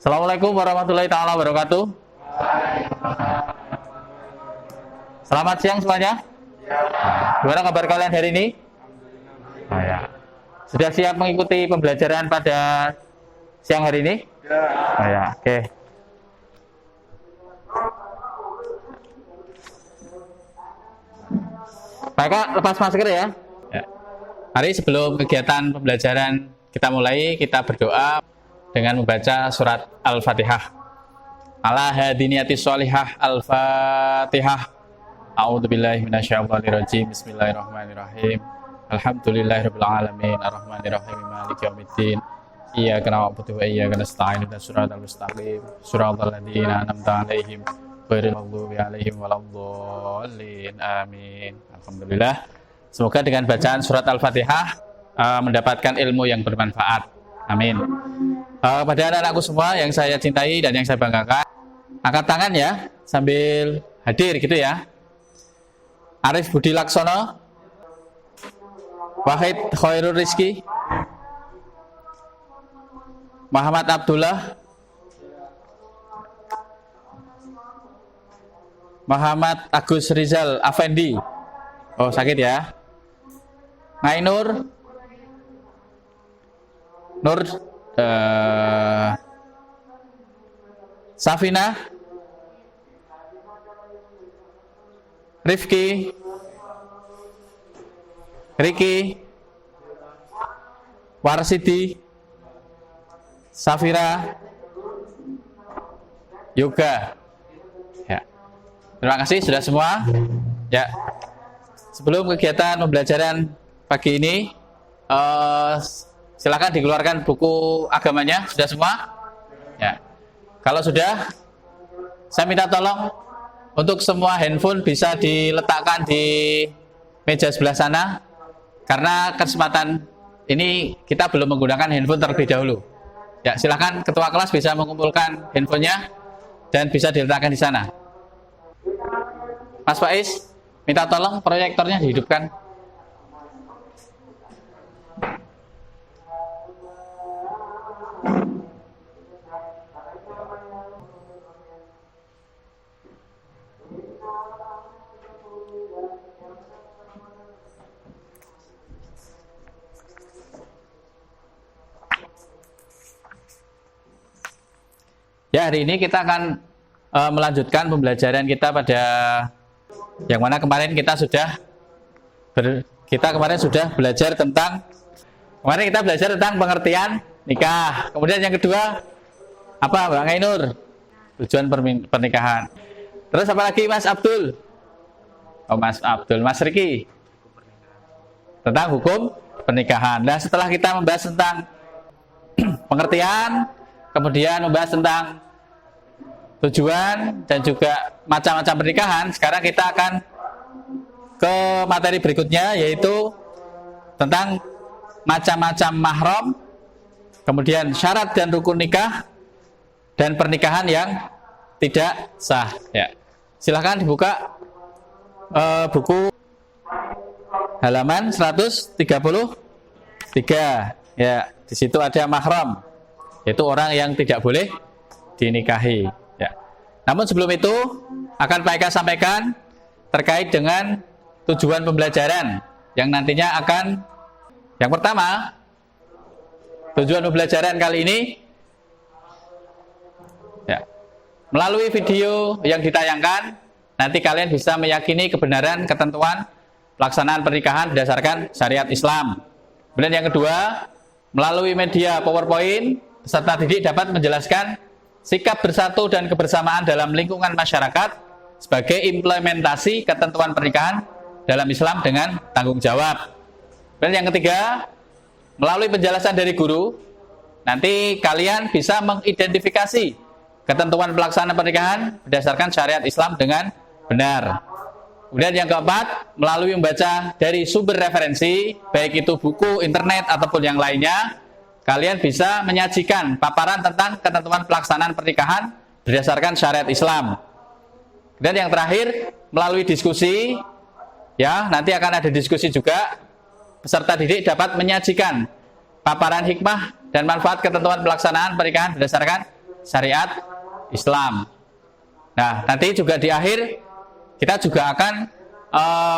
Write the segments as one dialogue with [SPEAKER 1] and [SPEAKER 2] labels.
[SPEAKER 1] Assalamualaikum warahmatullahi taala wabarakatuh. Selamat siang semuanya. Gimana kabar kalian hari ini? Oh, ya. Sudah siap mengikuti pembelajaran pada siang hari ini? Oh, ya. Oke. Baik, Kak, lepas masker ya. Hari sebelum kegiatan pembelajaran kita mulai, kita berdoa dengan membaca surat Al-Fatihah. Ala hadiniyatis sholihah Al-Fatihah. A'udzubillahi minasyaitonirrajim. Bismillahirrahmanirrahim. Alhamdulillahirabbil alamin arrahmanirrahim maliki yaumiddin. Iyyaka na'budu wa iyyaka nasta'in ihdinas siratal mustaqim. Shiratal ladzina an'amta 'alaihim ghairil maghdubi 'alaihim waladdallin. Amin. Alhamdulillah. Semoga dengan bacaan surat Al-Fatihah mendapatkan ilmu yang bermanfaat. Amin. Pada anak-anakku semua yang saya cintai dan yang saya banggakan, angkat tangan ya sambil hadir gitu ya. Arif Budi Laksono, Wahid Khairul Rizki, Muhammad Abdullah, Muhammad Agus Rizal Afendi. Oh, sakit ya. Ngainur Nur Safina, Rifki, Riki, Warsidi, Safira, Yoga. Ya. Terima kasih sudah semua. Ya. Sebelum kegiatan pembelajaran pagi ini, silakan dikeluarkan buku agamanya. Sudah semua? Ya. Kalau sudah, saya minta tolong untuk semua handphone bisa diletakkan di meja sebelah sana, karena kesempatan ini kita belum menggunakan handphone terlebih dahulu. Ya, silakan ketua kelas bisa mengumpulkan handphonenya dan bisa diletakkan di sana. Mas Faiz, minta tolong proyektornya dihidupkan. Ya, hari ini kita akan melanjutkan pembelajaran kita pada yang mana kemarin kita sudah belajar tentang pengertian nikah. Kemudian yang kedua apa, Mbak Ngainur? Tujuan pernikahan. Terus apa lagi, Mas Abdul? Oh, Mas Abdul, Mas Riki? Tentang hukum pernikahan. Nah, setelah kita membahas tentang pengertian, kemudian membahas tentang tujuan dan juga macam-macam pernikahan, sekarang kita akan ke materi berikutnya, yaitu tentang macam-macam mahram, kemudian syarat dan rukun nikah, dan pernikahan yang tidak sah. Ya. Silahkan dibuka buku halaman 133. Ya, di situ ada mahram, yaitu orang yang tidak boleh dinikahi. Ya. Namun sebelum itu akan Pak Eka sampaikan terkait dengan tujuan pembelajaran yang nantinya akan, yang pertama, tujuan pembelajaran kali ini ya, melalui video yang ditayangkan nanti kalian bisa meyakini kebenaran ketentuan pelaksanaan pernikahan berdasarkan syariat Islam. Kemudian yang kedua, melalui media PowerPoint peserta didik dapat menjelaskan sikap bersatu dan kebersamaan dalam lingkungan masyarakat sebagai implementasi ketentuan pernikahan dalam Islam dengan tanggung jawab. Dan yang ketiga, melalui penjelasan dari guru, nanti kalian bisa mengidentifikasi ketentuan pelaksanaan pernikahan berdasarkan syariat Islam dengan benar. Kemudian yang keempat, melalui membaca dari sumber referensi, baik itu buku, internet, ataupun yang lainnya, kalian bisa menyajikan paparan tentang ketentuan pelaksanaan pernikahan berdasarkan syariat Islam. Dan yang terakhir, melalui diskusi, ya, nanti akan ada diskusi juga, peserta didik dapat menyajikan paparan hikmah dan manfaat ketentuan pelaksanaan pernikahan berdasarkan syariat Islam. Nah, nanti juga di akhir kita juga akan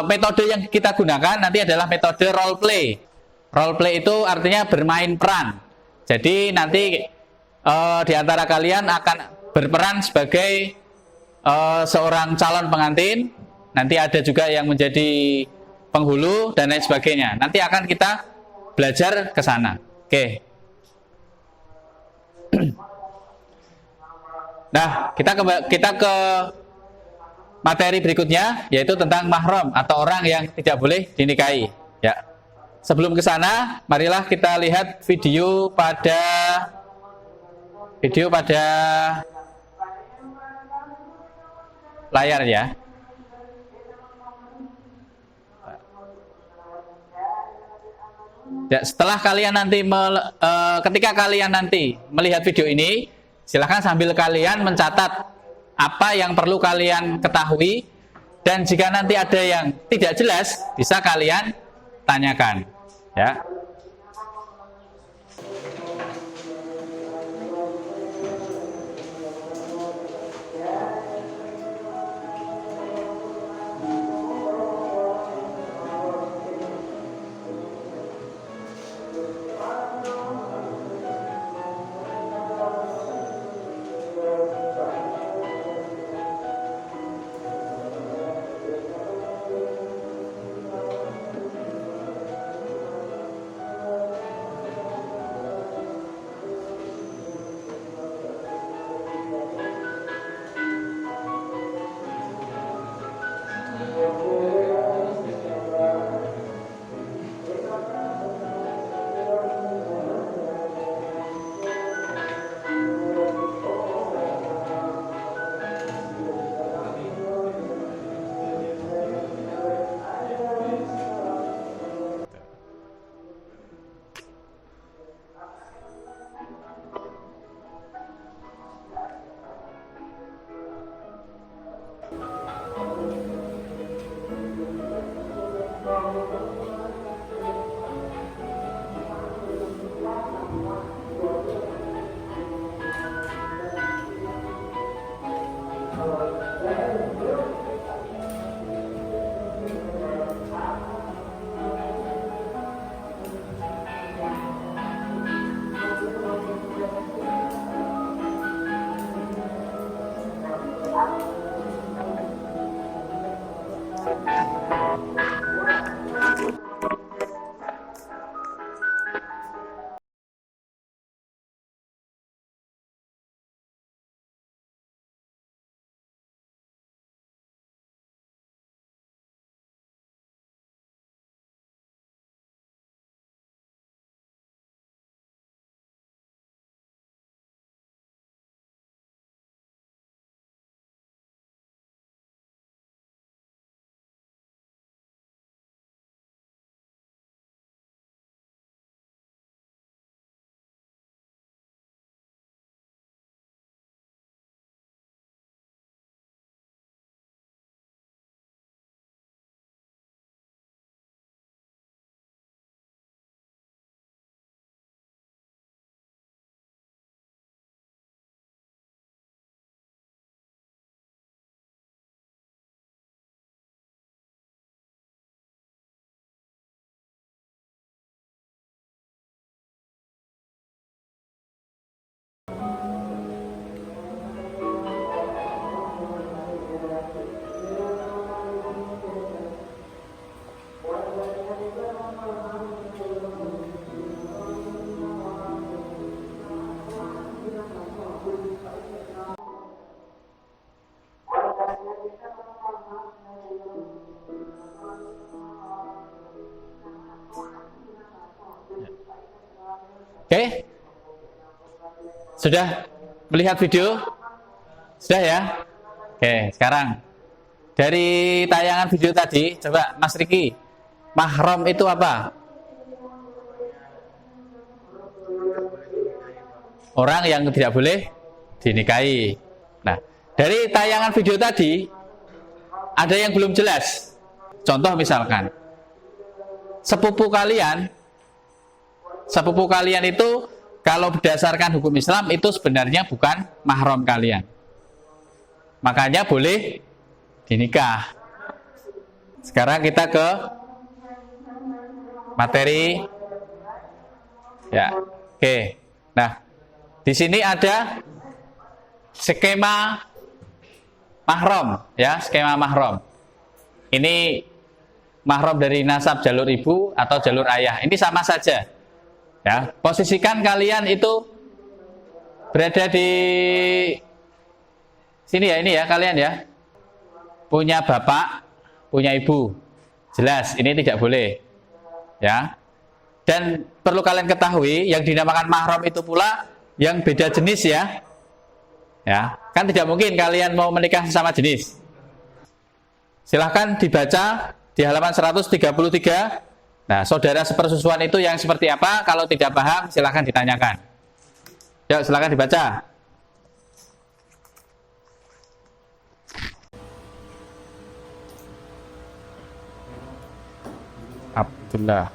[SPEAKER 1] metode yang kita gunakan nanti adalah metode role play. Role play itu artinya bermain peran. Jadi nanti di antara kalian akan berperan sebagai seorang calon pengantin. Nanti ada juga yang menjadi penghulu dan lain sebagainya. Nanti akan kita belajar ke sana. Oke. Nah, kita ke materi berikutnya, yaitu tentang mahram atau orang yang tidak boleh dinikahi. Ya. Sebelum ke sana, marilah kita lihat video pada layar ya. Ya, setelah kalian nanti ketika kalian nanti melihat video ini, silahkan sambil kalian mencatat apa yang perlu kalian ketahui, dan jika nanti ada yang tidak jelas bisa kalian tanyakan ya. Oke, sudah melihat video? Sudah ya? Oke, sekarang dari tayangan video tadi, coba Mas Riki, mahram itu apa? Orang yang tidak boleh dinikahi. Nah, dari tayangan video tadi, ada yang belum jelas. Contoh misalkan, sepupu kalian itu kalau berdasarkan hukum Islam itu sebenarnya bukan mahram kalian. Makanya boleh dinikah. Sekarang kita ke materi. Ya, oke. Nah, di sini ada skema mahram, ya, skema mahram. Ini mahram dari nasab jalur ibu atau jalur ayah. Ini sama saja. Ya, posisikan kalian itu berada di sini ya, ini ya kalian ya. Punya bapak, punya ibu. Jelas, ini tidak boleh. Ya. Dan perlu kalian ketahui, yang dinamakan mahram itu pula yang beda jenis ya. Ya, kan tidak mungkin kalian mau menikah sesama jenis. Silahkan dibaca di halaman 133. Nah, saudara sepersusuan itu yang seperti apa? Kalau tidak paham, silahkan ditanyakan. Yuk, silahkan dibaca. Abdullah.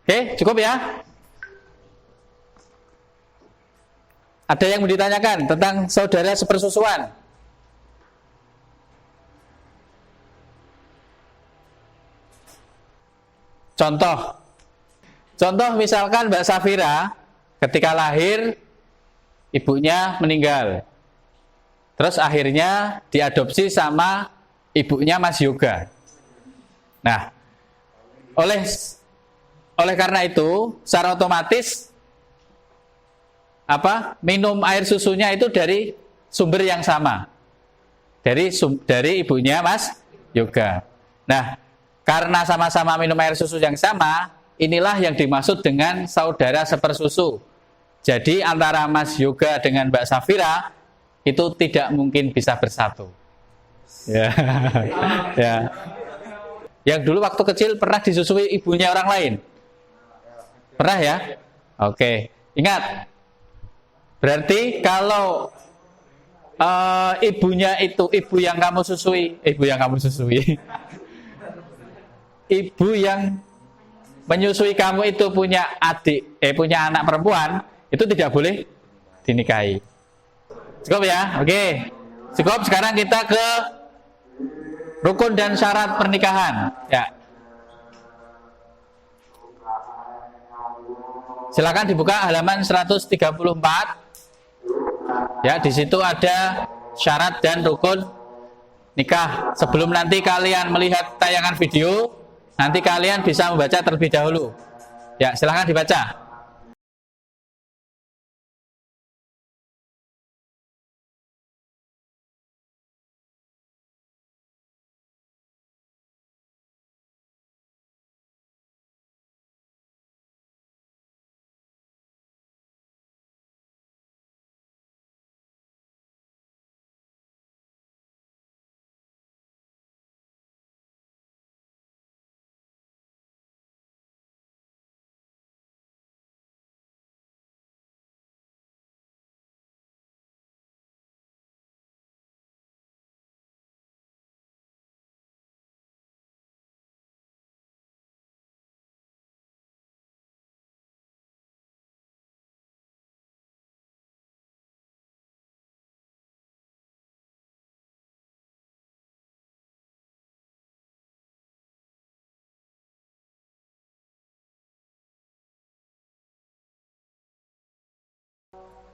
[SPEAKER 1] Oke, cukup ya? Ada yang mau ditanyakan tentang saudara sepersusuan? Contoh misalkan Mbak Safira ketika lahir ibunya meninggal. Terus akhirnya diadopsi sama ibunya Mas Yoga. Nah, oleh karena itu secara otomatis minum air susunya itu dari sumber yang sama, dari ibunya Mas Yoga. Nah, karena sama-sama minum air susu yang sama, inilah yang dimaksud dengan saudara sepersusu. Jadi antara Mas Yoga dengan Mbak Safira itu tidak mungkin bisa bersatu. Ya, ya. Yang dulu waktu kecil pernah disusui ibunya orang lain? Pernah ya? Oke, ingat. Berarti kalau ibunya itu ibu yang kamu susui, ibu yang menyusui kamu itu punya punya anak perempuan, itu tidak boleh dinikahi. Cukup ya? Oke. Cukup, sekarang kita ke rukun dan syarat pernikahan. Ya. Silakan dibuka halaman 134. Ya, di situ ada syarat dan rukun nikah. Sebelum nanti kalian melihat tayangan video, nanti kalian bisa membaca terlebih dahulu. Ya, silakan dibaca.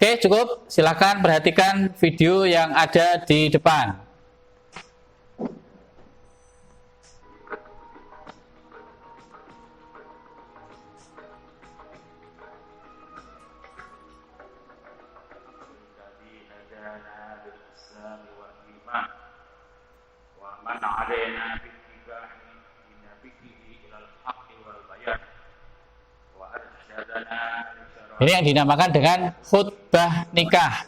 [SPEAKER 1] Oke, cukup. Silakan perhatikan video yang ada di depan. Ini yang dinamakan dengan khutbah nikah.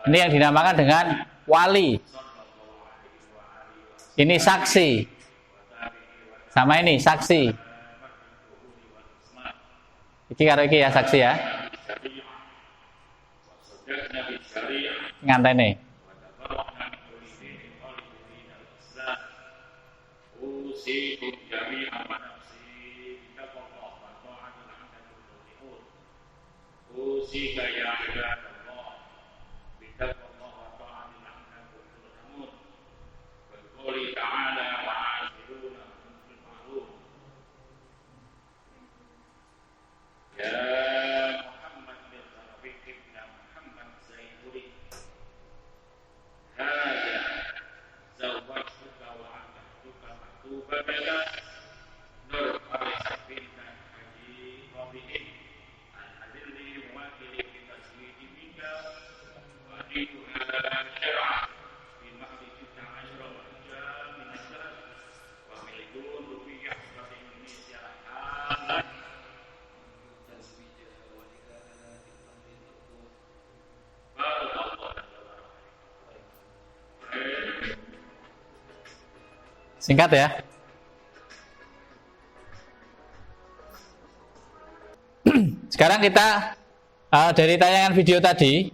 [SPEAKER 1] Ini yang dinamakan dengan wali. Ini saksi. Sama ini saksi. Iki karo iki ya saksi ya. Ngantene. Singkat ya. Sekarang kita dari tayangan video tadi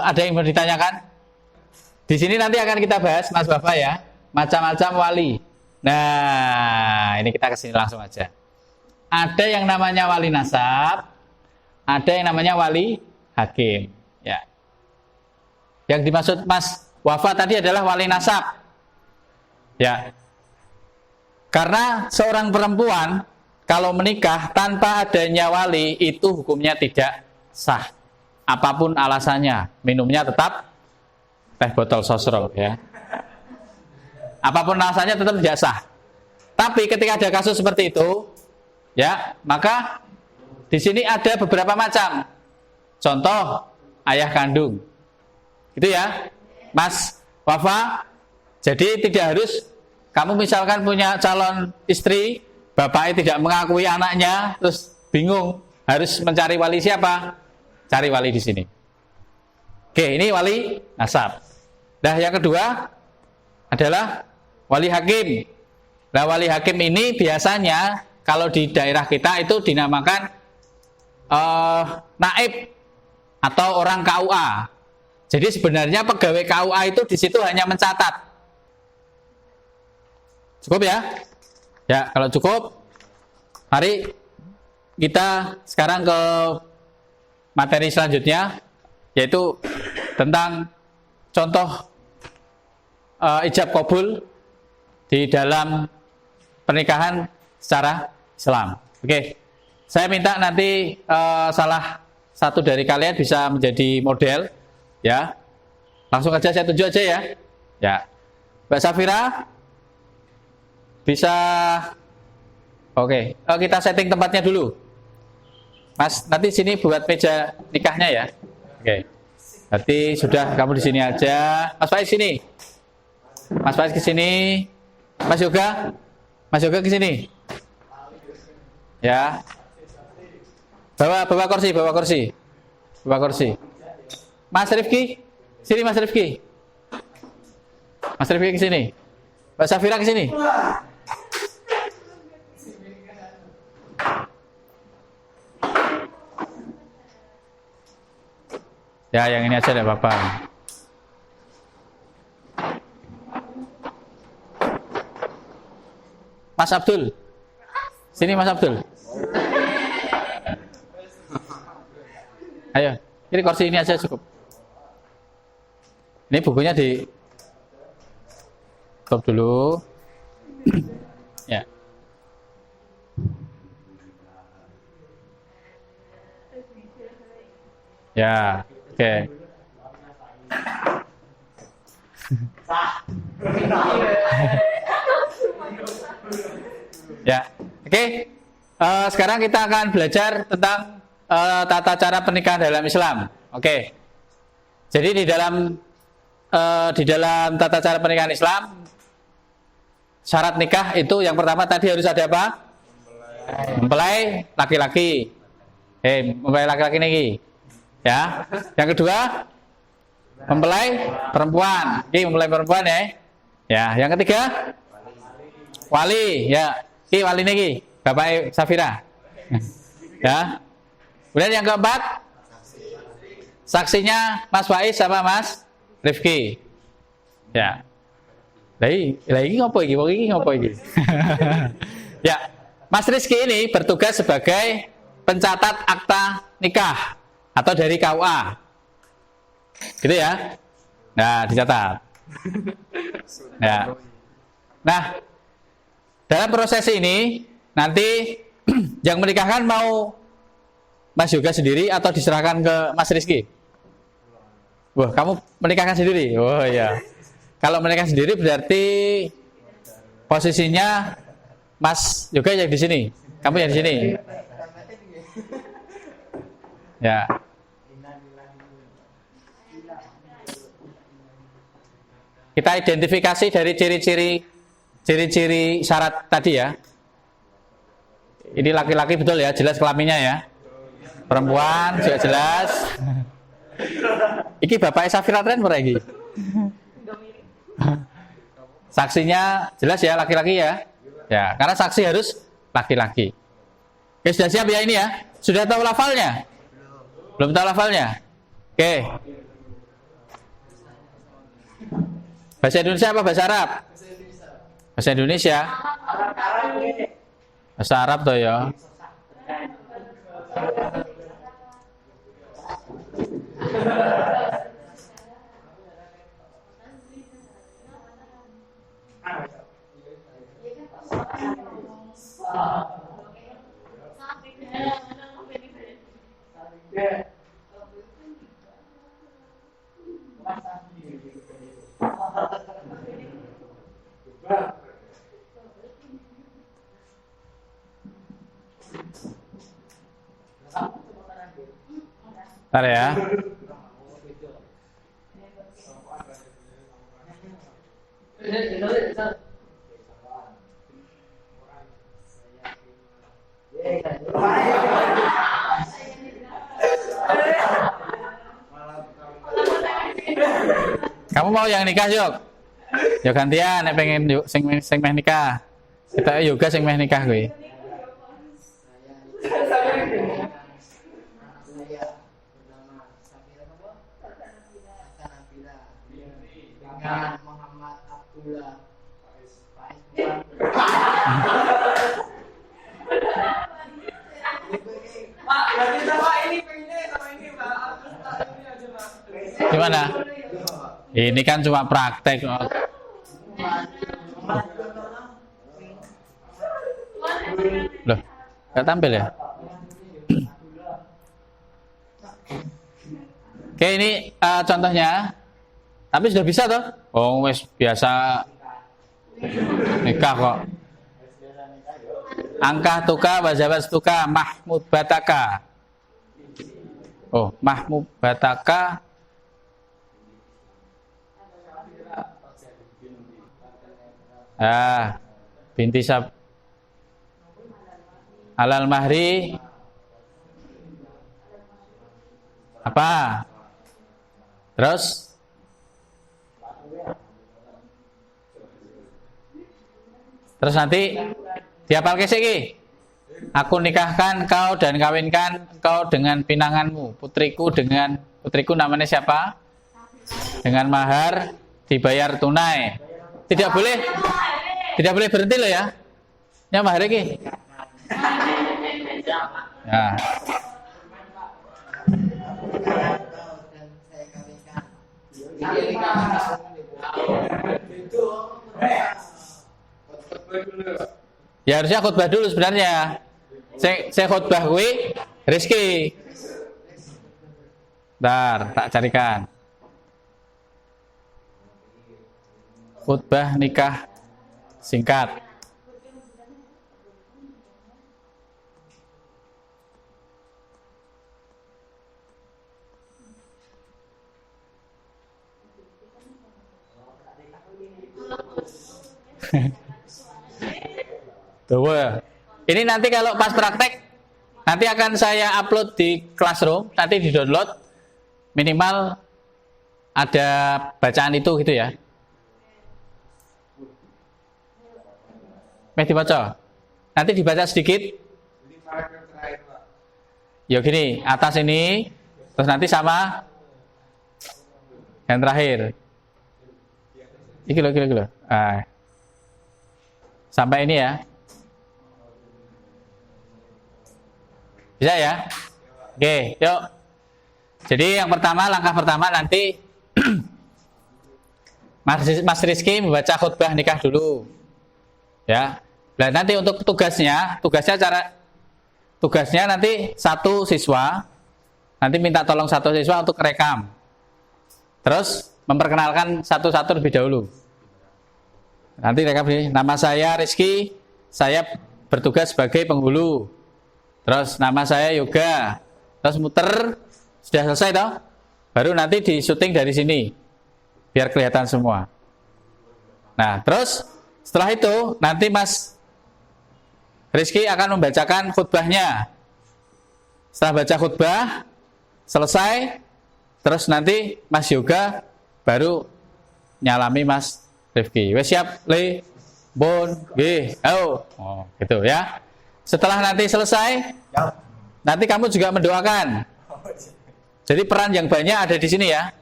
[SPEAKER 1] ada yang mau ditanyakan? Di sini nanti akan kita bahas Mas Bapak ya, macam-macam wali. Nah, ini kita kesini langsung aja. Ada yang namanya wali nasab, ada yang namanya wali hakim. Ya. Yang dimaksud Mas Wafa tadi adalah wali nasab. Ya, karena seorang perempuan kalau menikah tanpa adanya wali itu hukumnya tidak sah. Apapun alasannya, minumnya tetap teh botol sosro ya. Apapun alasannya tetap tidak sah. Tapi ketika ada kasus seperti itu, ya maka di sini ada beberapa macam. Contoh ayah kandung, gitu ya, Mas Wafa. Jadi tidak harus kamu misalkan punya calon istri, bapaknya tidak mengakui anaknya, terus bingung harus mencari wali siapa? Cari wali di sini. Oke, ini wali nasab. Nah, yang kedua adalah wali hakim. Nah, wali hakim ini biasanya kalau di daerah kita itu dinamakan naib atau orang KUA. Jadi sebenarnya pegawai KUA itu di situ hanya mencatat. Cukup ya? Ya, kalau cukup, mari kita sekarang ke materi selanjutnya, yaitu tentang contoh ijab kabul di dalam pernikahan secara Islam. Oke, saya minta nanti salah satu dari kalian bisa menjadi model, ya. Langsung aja saya tunjuk aja ya. Ya, Mbak Safira. Bisa, oke. Kita setting tempatnya dulu, Mas. Nanti sini buat meja nikahnya ya. Oke. Berarti sudah kamu di sini aja. Mas Faiz sini. Mas Faiz ke sini. Mas Yoga ke sini. Ya. Bawa kursi. Mas Rifki, sini Mas Rifki. Mas Rifki ke sini. Mbak Safira ke sini. Ya, yang ini aja deh Bapak. Mas Abdul. Sini Mas Abdul. Ayo, ini kursi ini aja cukup. Ini bukunya di stop dulu. Ya. Ya. Oke. Ya, oke. Sekarang kita akan belajar tentang tata cara pernikahan dalam Islam. Oke. Jadi di dalam tata cara pernikahan Islam, syarat nikah itu yang pertama tadi harus ada apa? Mempelai laki-laki. Mempelai laki-laki nih. Ya. Yang kedua, mempelai perempuan. Oke, mempelai perempuan ya. Ya, yang ketiga, wali. Ya, ki wali niki, Bapak Safira. Ya. Kemudian yang keempat, saksinya Mas Faiz sama Mas Rifki. Ya. Lagi ngopo iki? Ya, Mas Rizky ini bertugas sebagai pencatat akta nikah atau dari KUA. Gitu ya. Nah, dicatat. Ya. Nah, dalam proses ini nanti yang menikahkan mau Mas Yoga sendiri atau diserahkan ke Mas Rizky? Wah, kamu menikahkan sendiri? Oh iya. Kalau menikah sendiri berarti posisinya Mas Yoga yang di sini, kamu yang di sini. Ya. Kita identifikasi dari ciri-ciri syarat tadi ya. Ini laki-laki betul ya, jelas kelaminnya ya. Perempuan juga jelas. Iki Bapak Safira Tren pura iki. Saksinya jelas ya, laki-laki ya. Ya, karena saksi harus laki-laki. Oke, sudah siap ya ini ya? Sudah tahu lafalnya? Belum tahu lafalnya? Oke. Bahasa Indonesia apa bahasa Arab? Bahasa Indonesia. Bahasa Arab toh ya. Bentar ya. Kamu mau yang nikah yuk? Ya gantian, nek pengen yuk sing meh nikah. Kita yoga sing meh nikah kuwi.
[SPEAKER 2] Muhammad Abdullah Pak, berarti sama ini pengennya sama ini Pak. Ini aja Pak.
[SPEAKER 1] Gimana? Ini kan cuma praktek. Loh, gak tampil ya? Oke, ini contohnya. Tapi sudah bisa toh? Oh, wes biasa nikah kok. Angkah tuka wajawaz tuka mahmud bataka. Oh, mahmud bataka. Binti sab alal mahri apa? Terus nanti diapal kesik iki. Aku nikahkan kau dan kawinkan engkau dengan pinanganmu, putriku namanya siapa? Dengan mahar dibayar tunai. Tidak boleh berhenti loh ya. Ya mahar iki. Ya. Ya harusnya khutbah dulu sebenarnya. Saya khutbah kuwi Rizky. Bentar, tak carikan. Khutbah nikah singkat. Tuh, ini nanti kalau pas praktek nanti akan saya upload di Classroom, nanti di download. minimal ada bacaan itu gitu ya. Dibaca. Nanti dibaca sedikit. Ya gini, atas ini, terus nanti sama yang terakhir. Iki loh. Sampai ini ya. Bisa ya? Oke, yuk. Jadi yang pertama, langkah pertama nanti Mas Rizky membaca khutbah nikah dulu. Ya. Nah, nanti untuk tugasnya nanti satu siswa nanti minta tolong satu siswa untuk rekam. Terus memperkenalkan satu-satu lebih dahulu. Nanti rekam ini, nama saya Rizky, saya bertugas sebagai penghulu. Terus nama saya Yoga. Terus muter, sudah selesai toh? Baru nanti di syuting dari sini. Biar kelihatan semua. Nah, terus setelah itu nanti Mas Rizky akan membacakan khutbahnya. Setelah baca khutbah selesai, terus nanti Mas Yoga baru nyalami Mas Rifki. Wes siap, Le, Bon, G, oh, gitu ya. Setelah nanti selesai, nanti kamu juga mendoakan. Jadi peran yang banyak ada di sini ya,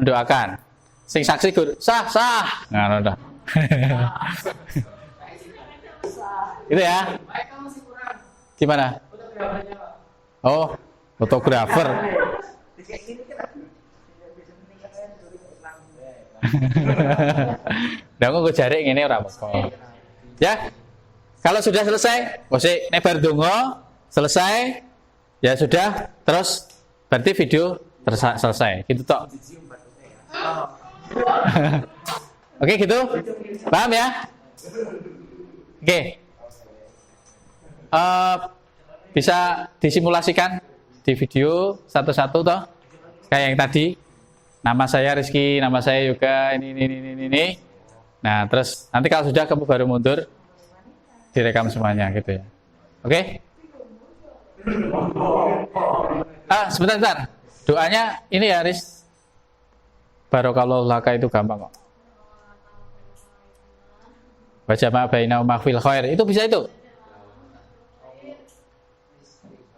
[SPEAKER 1] mendoakan. Sing saksi guru, sah. Nah, udah. Itu ya. Gimana? Oh, fotografer. Nah, aku jarik ini ora apa-apa. Ya. Kalau sudah selesai, wis nebar donga, selesai, ya sudah, terus berarti video selesai. Gitu toh. Oke, gitu. Paham ya? Oke. Bisa disimulasikan di video satu-satu toh, kayak yang tadi. Nama saya Rizky, nama saya Yoga, ini. Nah, terus nanti kalau sudah kamu baru mundur, direkam semuanya gitu ya. Oke? Sebentar. Doanya ini ya, Riz. Barokallahu laka itu gampang kok. Baca ma bainahuma fil khair. Itu bisa itu.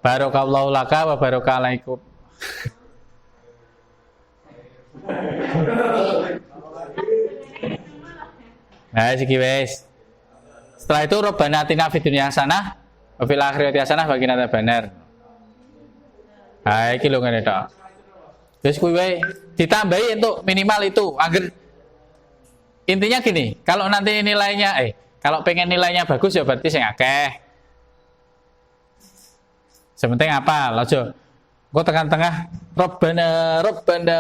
[SPEAKER 1] Barokallahu laka wa barokalaikum. Nah, siki wes. Setelah itu Rabbana atina fid dunya hasanah wa fil akhirati hasanah wa qina adzabannar. Ha iki lho ngene tok. Wis kuwi wae ditambahi untuk minimal itu agar intinya gini, kalau nanti nilainya kalau pengen nilainya bagus ya berarti sing akeh. Sementing apa? Aja engko tengah-tengah Rabbana. Rabbana.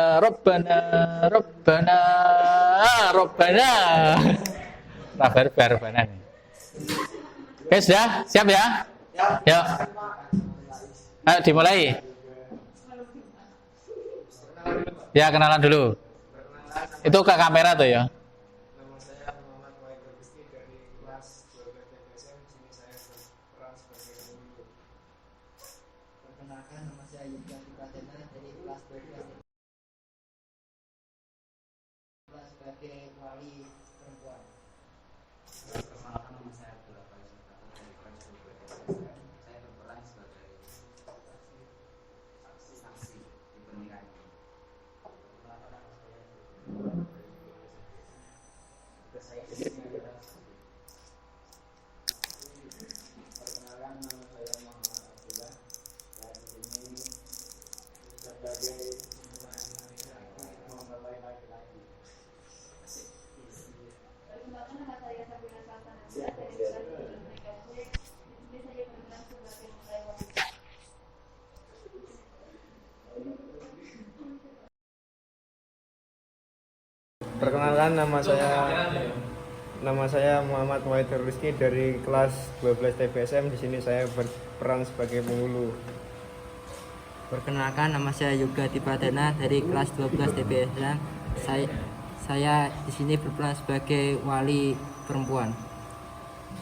[SPEAKER 1] Oke, sudah? Siap ya? Yuk. Ayo dimulai. Ya, kenalan dulu. Itu ke kamera tuh ya.
[SPEAKER 2] Nama saya Muhammad Wahid Rizky dari kelas 12 TPSM. Di sini saya berperan sebagai penghulu.
[SPEAKER 3] Perkenalkan, nama saya Yoga Pratena dari kelas 12 sebagai wali perempuan.
[SPEAKER 4] Perkenalkan, nama saya Abdullah Faiz dari kelas 12 TPSM. Saya berperan sebagai saksi di pernikahan ini.
[SPEAKER 3] Perkenalkan, nama saya Muhammad Abdullah. Saya di sini sebagai mempelai laki-laki.
[SPEAKER 5] Perkenalkan, nama saya Sabrina Sultana dari kelas 12 TKJ. Di sini saya berperan sebagai mempelai wanita.
[SPEAKER 2] Perkenalkan, nama saya Muhammad Wahid Rizky dari kelas 12 TPSM. Di sini saya berperan sebagai penghulu.
[SPEAKER 3] Perkenalkan, nama saya Yoga Pratena dari kelas 12 TPSM. Saya di sini berperan sebagai wali perempuan.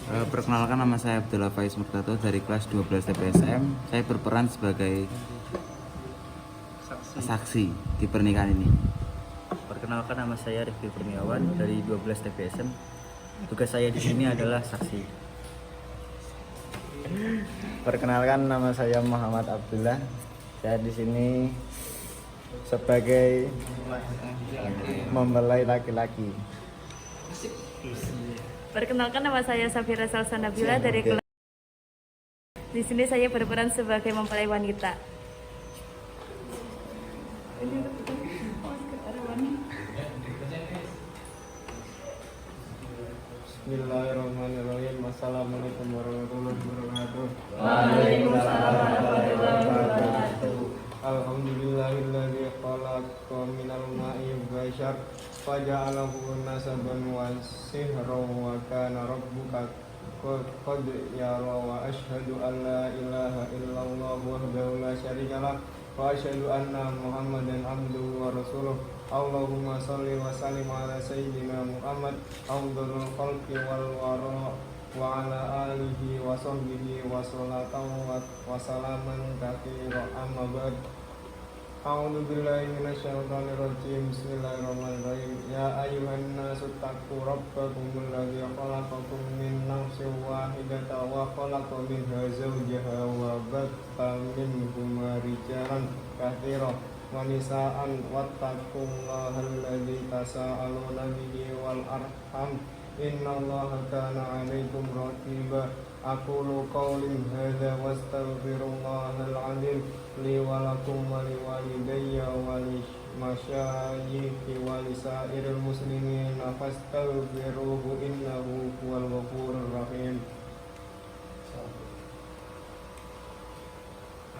[SPEAKER 4] Perkenalkan, nama saya Abdullah Faiz Murtato dari kelas 12 TPSM. Saya berperan sebagai
[SPEAKER 6] saksi di pernikahan ini?
[SPEAKER 7] Perkenalkan, nama saya Rifki Kurniawan dari 12 TPSM. Tugas saya di sini adalah saksi.
[SPEAKER 2] Perkenalkan, nama saya Muhammad Abdullah. Saya di sini sebagai mempelai laki-laki.
[SPEAKER 5] Perkenalkan, nama saya Safira Salsanabila dari kelas. Di sini saya berperan sebagai mempelai wanita.
[SPEAKER 2] Bismillahirrahmanirrahim. Assalamualaikum warahmatullahi wabarakatuh.
[SPEAKER 5] Waalaikumsalam warahmatullahi wabarakatuh.
[SPEAKER 2] Alhamdulillahilladzi khalaqa minal ma'i bashar faja'alahu nasaban wa sihran wa kana rabbuka qad yara wa asyhadu an la ilaha illallah wahdahu la syarikalah wa asyhadu anna Muhammadan abduhu wa rasuluh. Allahumma shalli wa sallim ala sayyidina Muhammad afdhalul khalqi wal wara wa ala alihi wa sahbihi wa salatan wa salaman katsira amma ba'd. A'udzu billahi minasyaitonir rajim. Bismillahirrahmanirrahim. Ya ayyuhan nasu taqu rabbakumul ladzi khalaqakum min nafsin wahidatin wa khalaqa minha zawjaha wa batha minhuma rijalan katsiran wa nisaan wattaqullaha alladzi tasaaluna bihi wal arham innallaha kana 'alaikum raqiba. Aqulu qawli hadza wastaghfirullahal 'azim li wa lakum wa li walidayya wa li masyayikhi wa li sa'iril muslimin fastaghfiruhu innahu huwal ghafurur rahim.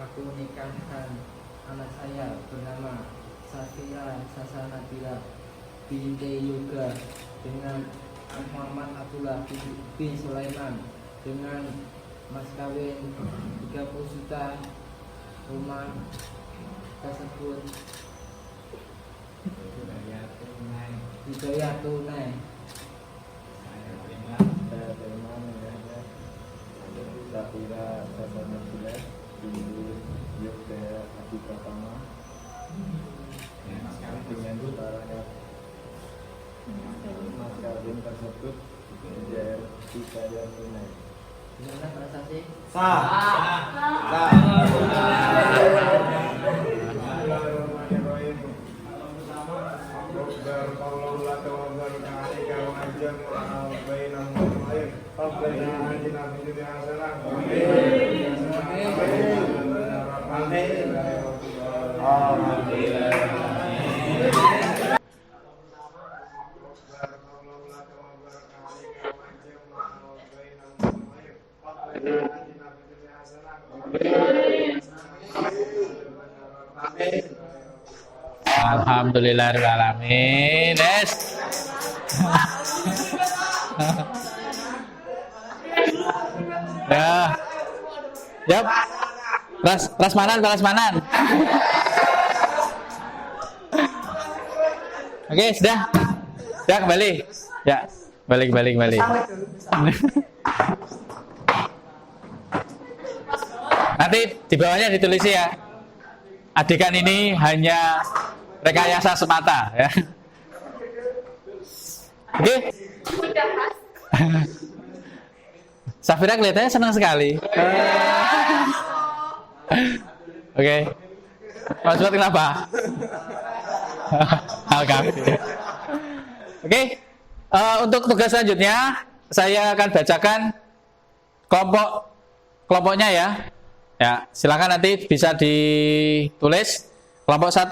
[SPEAKER 3] Aku menikahkan anak saya bernama Safira Salsanabila binti Yoga dengan Muhammad Abdullah bin Sulaiman dengan mas kawin 30 juta. Rumah tersebut dibayar tunai.
[SPEAKER 2] Saya terima menjadi Safira Salsanabila binti Yoga Adi Pratama dengan rakyat mas kawin tersebut dibayar tunai.
[SPEAKER 3] Gimana prestasi?
[SPEAKER 2] Bismillahirrahmanirrahim. Rabbar qawlan la tawakkal alika wa ajal wa bainahum khair. Rabbana atina fid dunya hasanah wa fil akhirati hasanah.
[SPEAKER 1] Alhamdulillahirrahmanirrahim. Yes. Ya. Yap. Prasmanan. Oke, sudah. Ya, kembali. Ya, balik. Nanti di bawahnya ditulis ya. Adegan ini hanya rekayasa semata ya. Oke. Safira kelihatannya senang sekali. Oke. Mas Buat kenapa? Oke. Untuk tugas selanjutnya saya akan bacakan kelompoknya ya. Ya, silakan nanti bisa ditulis. Kelompok 1.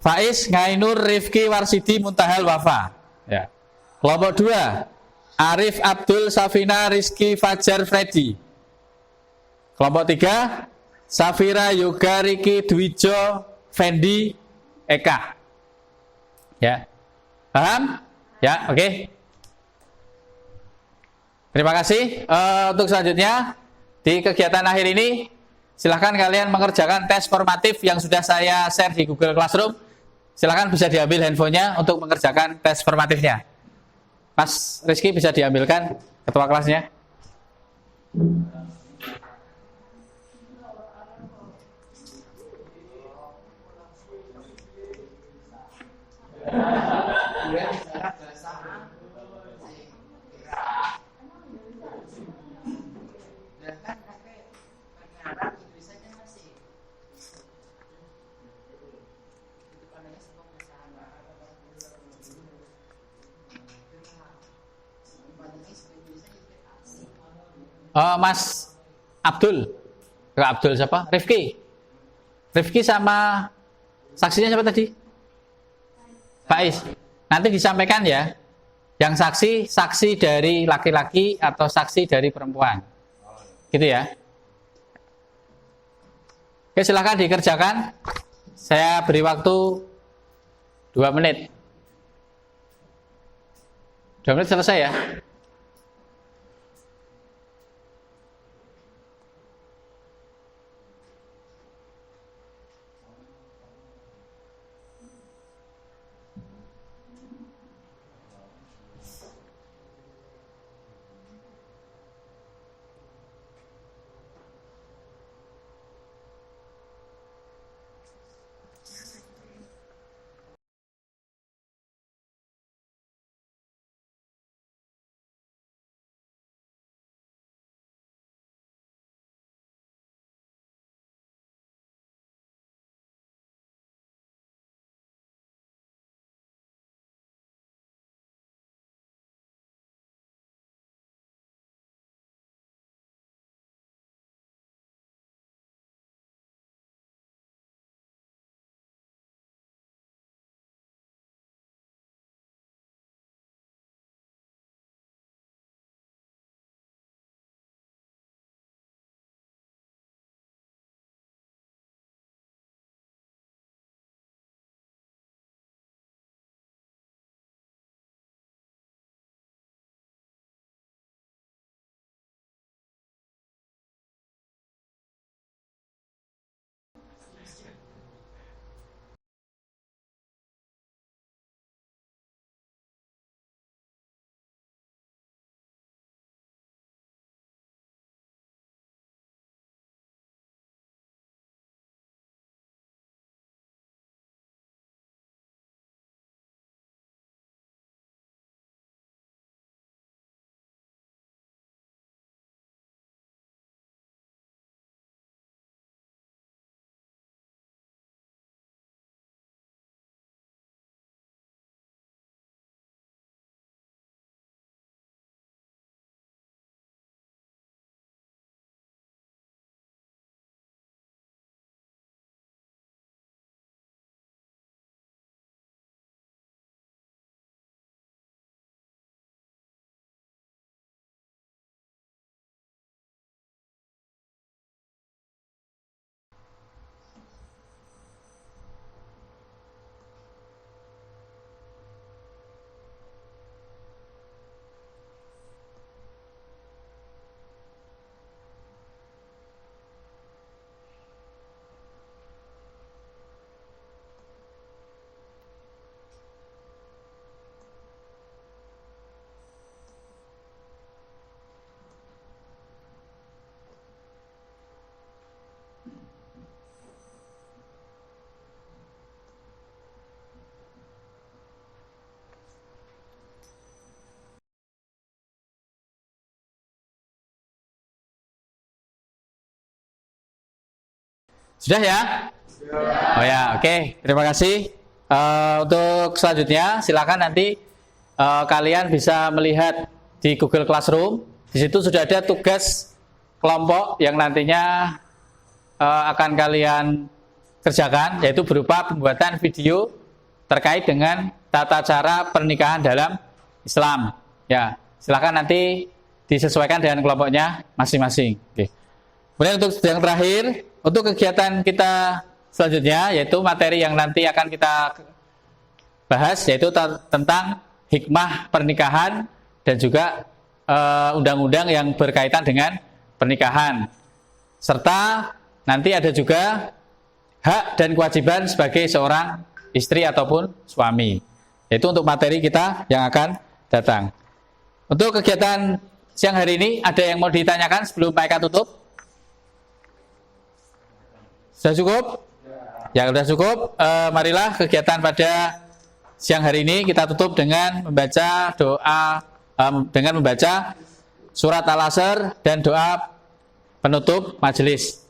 [SPEAKER 1] Faiz, Ngainur, Rifki, Warsidi, Muntahal, Wafa. Ya. Kelompok 2. Arif, Abdul, Safina, Rizky, Fajar, Freddy. Kelompok 3. Safira, Yoga, Riki, Dwijo, Fendi, Eka. Ya. Paham? Ya, oke. Terima kasih. Untuk selanjutnya di kegiatan akhir ini silahkan kalian mengerjakan tes formatif yang sudah saya share di Google Classroom. Silahkan bisa diambil handphonenya untuk mengerjakan tes formatifnya. Mas Rizky bisa diambilkan ketua kelasnya.
[SPEAKER 4] Kemudian bicara bahasa dan kan pakai Arab Indonesia kan masih itu panahnya semua bahasa Arab.
[SPEAKER 1] Mas Abdul, Kak Abdul siapa? Rifki sama saksinya siapa tadi? Faiz. Nanti disampaikan ya. Yang saksi dari laki-laki atau saksi dari perempuan. Gitu ya. Oke, silakan dikerjakan. Saya beri waktu 2 menit. 2 menit selesai ya. Sudah ya? Oh ya, oke. Terima kasih. Untuk selanjutnya, silakan nanti kalian bisa melihat di Google Classroom. Di situ sudah ada tugas kelompok yang nantinya akan kalian kerjakan, yaitu berupa pembuatan video terkait dengan tata cara pernikahan dalam Islam. Ya, silakan nanti disesuaikan dengan kelompoknya masing-masing. Oke. Kemudian untuk yang terakhir, untuk kegiatan kita selanjutnya, yaitu materi yang nanti akan kita bahas, yaitu tentang hikmah pernikahan dan juga undang-undang yang berkaitan dengan pernikahan. Serta nanti ada juga hak dan kewajiban sebagai seorang istri ataupun suami. Yaitu untuk materi kita yang akan datang. Untuk kegiatan siang hari ini, ada yang mau ditanyakan sebelum Pak Eka tutup? Sudah cukup? Ya, sudah cukup. Marilah kegiatan pada siang hari ini kita tutup dengan membaca doa, dengan membaca surat Al-Asr dan doa penutup majelis.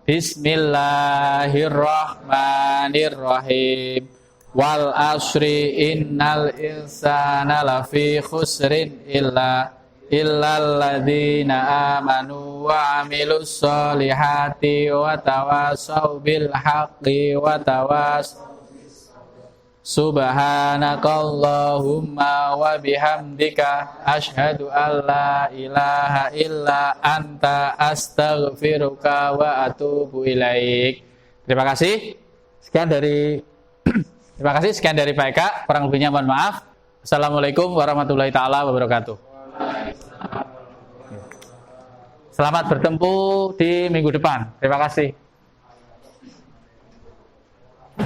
[SPEAKER 1] Bismillahirrahmanirrahim. Wal asri innal insana lafi khusrin illal ladzina amanu wa amilus solihati wa tawasaw bil haqqi wa tawasaw. Subhanakallahumma wa bihamdika asyhadu an la ilaha illa anta astaghfiruka wa atubu ilaik. Terima kasih. Terima kasih sekian dari Pak Eka, kurang lebihnya mohon maaf. Assalamualaikum warahmatullahi taala wabarakatuh. Selamat bertemu di minggu depan. Terima kasih.